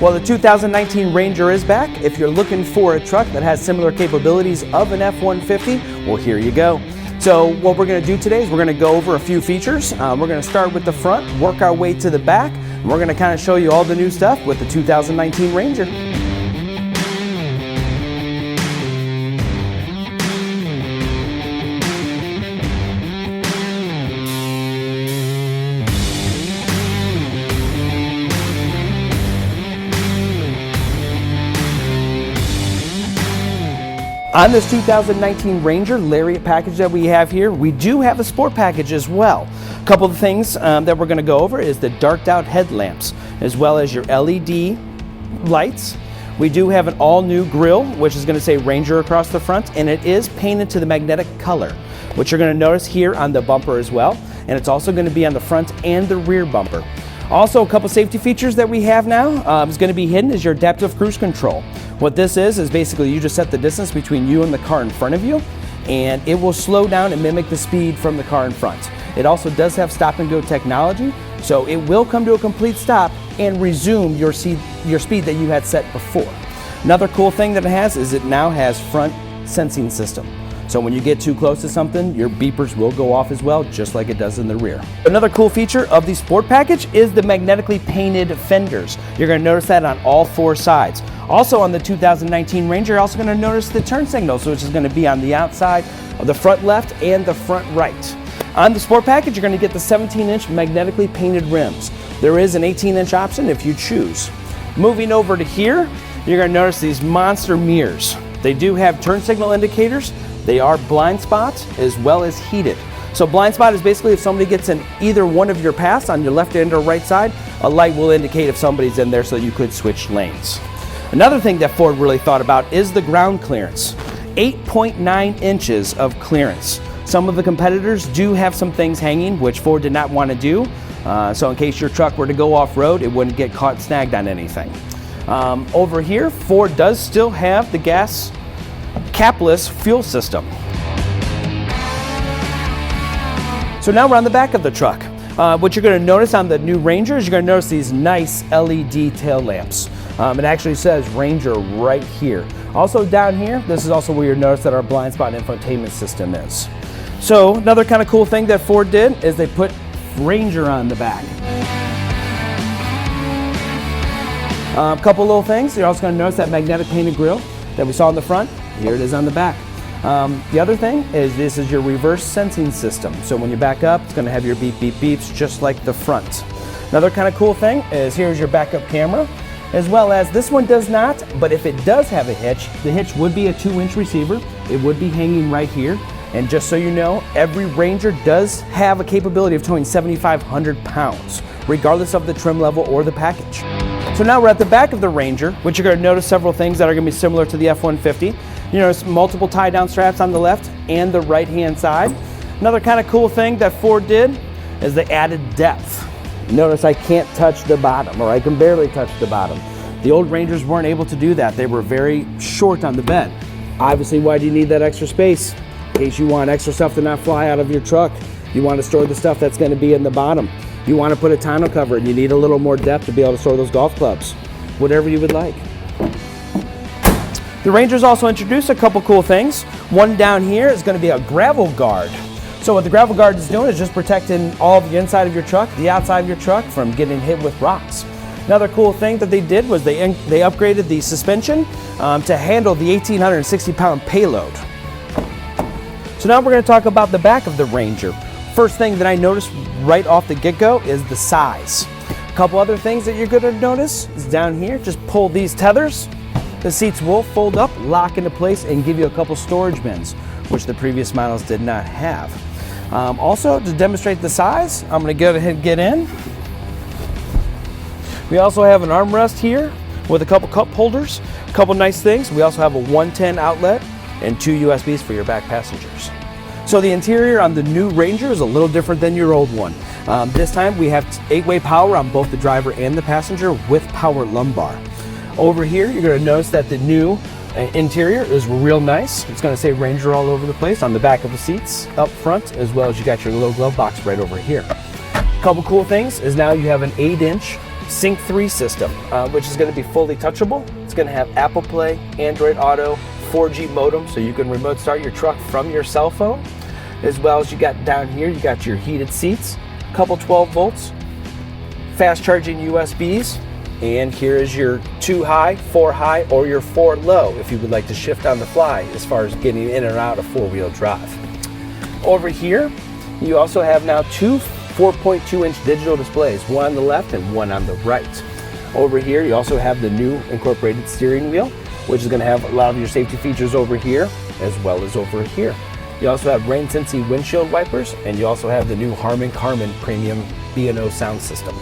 Well, the 2019 Ranger is back. If you're looking for a truck that has similar capabilities of an F-150, well, here you go. So what we're going to do today is we're going to go over a few features. We're going to start with the front, work our way to the back, and we're going to kind of show you all the new stuff with the 2019 Ranger. On this 2019 Ranger Lariat package that we have here, we do have a sport package as well. A couple of things that we're going to go over is the darked out headlamps, as well as your LED lights. We do have an all new grille, which is going to say Ranger across the front, and it is painted to the magnetic color, which you're going to notice here on the bumper as well. And it's also going to be on the front and the rear bumper. Also, a couple safety features that we have now is going to be hidden is your adaptive cruise control. What this is basically you just set the distance between you and the car in front of you, and it will slow down and mimic the speed from the car in front. It also does have stop and go technology, so it will come to a complete stop and resume your speed that you had set before. Another cool thing that it has is it now has front sensing system. So when you get too close to something, your beepers will go off as well, just like it does in the rear. Another cool feature of the sport package is the magnetically painted fenders. You're going to notice that on all four sides. Also on the 2019 Ranger, you're also going to notice the turn signals, which is going to be on the outside of the front left and the front right. On the sport package, you're going to get the 17-inch magnetically painted rims. There is an 18-inch option if you choose. Moving over to here, you're going to notice these monster mirrors. They do have turn signal indicators. They are blind spots as well as heated. So blind spot is basically if somebody gets in either one of your paths on your left and or right side, a light will indicate if somebody's in there so you could switch lanes. Another thing that Ford really thought about is the ground clearance. 8.9 inches of clearance. Some of the competitors do have some things hanging, which Ford did not want to do. So in case your truck were to go off-road, it wouldn't get caught snagged on anything. Over here, Ford does still have the gas capless fuel system. So now we're on the back of the truck. What you're going to notice on the new Ranger is you're going to notice these nice LED tail lamps. It actually says Ranger right here. Also down here, this is also where you'll notice that our blind spot infotainment system is. So another kind of cool thing that Ford did is they put Ranger on the back. A couple little things. You're also going to notice that magnetic painted grille that we saw in the front. Here it is on the back. The other thing is this is your reverse sensing system. So when you back up, it's going to have your beep beep beeps just like the front. Another kind of cool thing is here's your backup camera, as well as this one does not, but if it does have a hitch, the hitch would be a 2-inch receiver. It would be hanging right here. And just so you know, every Ranger does have a capability of towing 7,500 pounds, regardless of the trim level or the package. So now we're at the back of the Ranger, which you're going to notice several things that are going to be similar to the F-150. You notice multiple tie-down straps on the left and the right-hand side. Another kind of cool thing that Ford did is they added depth. Notice I can't touch the bottom, or I can barely touch the bottom. The old Rangers weren't able to do that. They were very short on the bed. Obviously, why do you need that extra space? In case you want extra stuff to not fly out of your truck. You want to store the stuff that's going to be in the bottom. You want to put a tonneau cover and you need a little more depth to be able to store those golf clubs. Whatever you would like. The Ranger's also introduced a couple cool things. One down here is going to be a gravel guard. So what the gravel guard is doing is just protecting all of the inside of your truck, the outside of your truck from getting hit with rocks. Another cool thing that they did was they upgraded the suspension to handle the 1,860-pound payload. So now we're going to talk about the back of the Ranger. First thing that I noticed right off the get-go is the size. A couple other things that you're going to notice is down here, just pull these tethers. The seats will fold up, lock into place, and give you a couple storage bins, which the previous models did not have. Also, to demonstrate the size, I'm going to go ahead and get in. We also have an armrest here with a couple cup holders, a couple nice things. We also have a 110 outlet and 2 USBs for your back passengers. So the interior on the new Ranger is a little different than your old one. This time we have 8-way power on both the driver and the passenger with power lumbar. Over here, you're going to notice that the new interior is real nice. It's going to say Ranger all over the place on the back of the seats, up front, as well as you got your little glove box right over here. A couple cool things is now you have an 8-inch Sync 3 system, which is going to be fully touchable. It's going to have Apple Play, Android Auto, 4G modem, so you can remote start your truck from your cell phone. As well as you got down here, you got your heated seats, couple 12 volts, fast charging USBs, and here is your 2 high, 4 high, or your 4 low if you would like to shift on the fly as far as getting in and out of 4-wheel drive. Over here, you also have now 2 4.2-inch digital displays, one on the left and one on the right. Over here, you also have the new incorporated steering wheel, which is going to have a lot of your safety features over here, as well as over here. You also have rain sensing windshield wipers, and you also have the new Harman Kardon premium B&O sound system.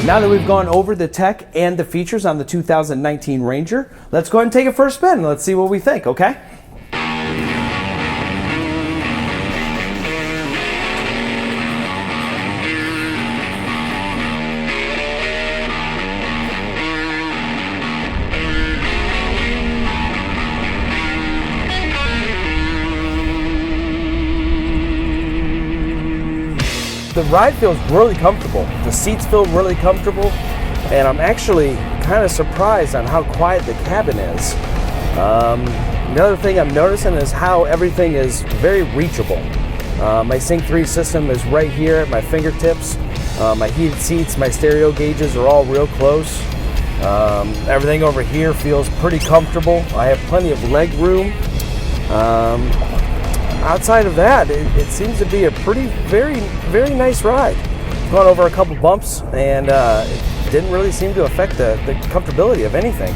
Now that we've gone over the tech and the features on the 2019 Ranger, let's go ahead and take it for a spin and let's see what we think, okay? The ride feels really comfortable. The seats feel really comfortable, and I'm actually kind of surprised on how quiet the cabin is. Another thing I'm noticing is how everything is very reachable. My Sync 3 system is right here at my fingertips. My heated seats, my stereo gauges are all real close. Everything over here feels pretty comfortable. I have plenty of leg room. Outside of that, it seems to be a very nice ride. Gone over a couple bumps, and it didn't really seem to affect the comfortability of anything.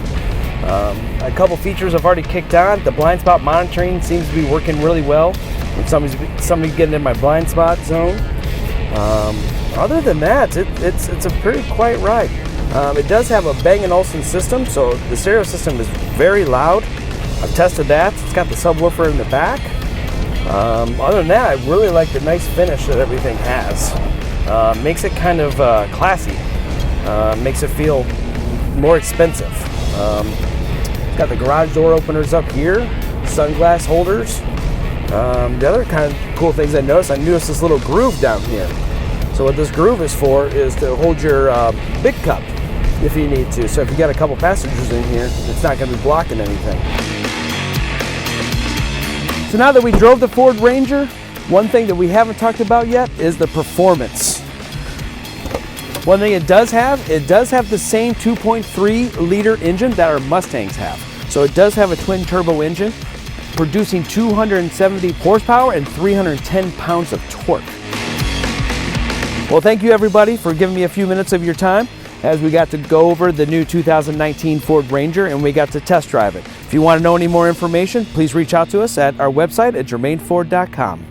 A couple features I've already kicked on. The blind spot monitoring seems to be working really well when somebody's getting in my blind spot zone. Other than that, it's a pretty quiet ride. It does have a Bang & Olufsen system, so the stereo system is very loud. I've tested that. It's got the subwoofer in the back. Other than that, I really like the nice finish that everything has. Makes it kind of classy. Makes it feel more expensive. Got the garage door openers up here, sunglass holders. The other kind of cool things I noticed this little groove down here. So what this groove is for is to hold your big cup if you need to. So if you got a couple passengers in here, it's not going to be blocking anything. So now that we drove the Ford Ranger, one thing that we haven't talked about yet is the performance. One thing it does have the same 2.3 liter engine that our Mustangs have. So it does have a twin turbo engine producing 270 horsepower and 310 pounds of torque. Well, thank you everybody for giving me a few minutes of your time as we got to go over the new 2019 Ford Ranger and we got to test drive it. If you want to know any more information, please reach out to us at our website at germainford.com.